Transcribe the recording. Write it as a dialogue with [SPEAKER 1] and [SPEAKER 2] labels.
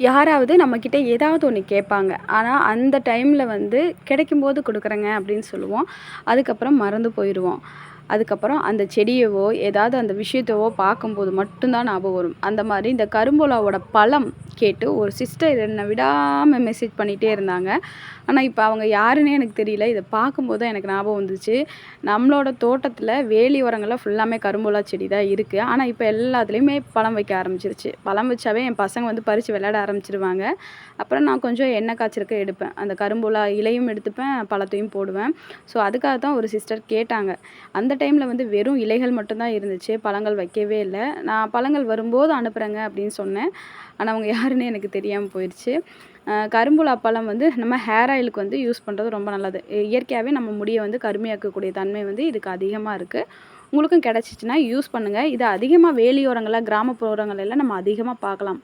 [SPEAKER 1] யாராவது நம்மக்கிட்ட ஏதாவது ஒன்று கேட்பாங்க. ஆனா, அந்த டைம்ல வந்து கிடைக்கும்போது குடுக்குறேங்க அப்படின்னு சொல்லுவோம். அதுக்கப்புறம் மறந்து போயிருவோம். அதுக்கப்புறம் அந்த செடியவோ, ஏதாவது அந்த விஷயத்தவோ பார்க்கும்போது மட்டும் தான் ஞாபகம் வரும். அந்த மாரி இந்த கரும்புலாவோட பழம் கேட்டு ஒரு சிஸ்டர் என்ன விடாம மெசேஜ் பண்ணிட்டே இருந்தாங்க. ஆனா, இப்ப அவங்க யாருன்னே எனக்கு தெரியல. இத பார்க்கும்போது தான் எனக்கு ஞாபகம் வந்துச்சு. நம்மளோட தோட்டத்தில வேலி ஓரங்கள்ல ஃபுல்லாமே கரும்புலா செடி தான் இருக்கு. ஆனா, இப்ப எல்லாத்துலயுமே பழம் வைக்க ஆரம்பிச்சுருச்சு. பழம் வச்சாவே என் பசங்க வந்து பறிச்சு விளையாட ஆரம்பிச்சுருவாங்க. அப்புறம் நான் கொஞ்சம் எண்ணெய் காய்ச்சறக்கு எடுப்பேன். அந்த கரும்புலா இலையும் எடுத்துப்பேன், பழத்தையும் போடுவேன். ஸோ, அதுக்காக தான் ஒரு சிஸ்டர் கேட்டாங்க. அந்த டைம்ல வந்து வெறும் இலைகள் மட்டும் தான் இருந்துச்சு. பழங்கள் வைக்கவே இல்ல. நான் பழங்கள் வரும்போது அனுப்புறேங்க அப்படின்னு சொன்னேன். ஆனா, அவங்க யாருன்னே எனக்கு தெரியாம போயிருச்சு. கரும்புலா பழம் வந்து நம்ம ஹேர் ஆயிலுக்கு வந்து யூஸ் பண்ணுறது ரொம்ப நல்லது. இயற்கையாவே நம்ம முடிய வந்து கருமையாக்கக்கூடிய தன்மை வந்து இதுக்கு அதிகமா இருக்கு. உங்களுக்கும் கிடைச்சிச்சுன்னா யூஸ் பண்ணுங்க. இது அதிகமா வேலியோரங்கள்ல, கிராமப்புறங்கள்ல எல்லாம் நம்ம அதிகமா பார்க்கலாம்.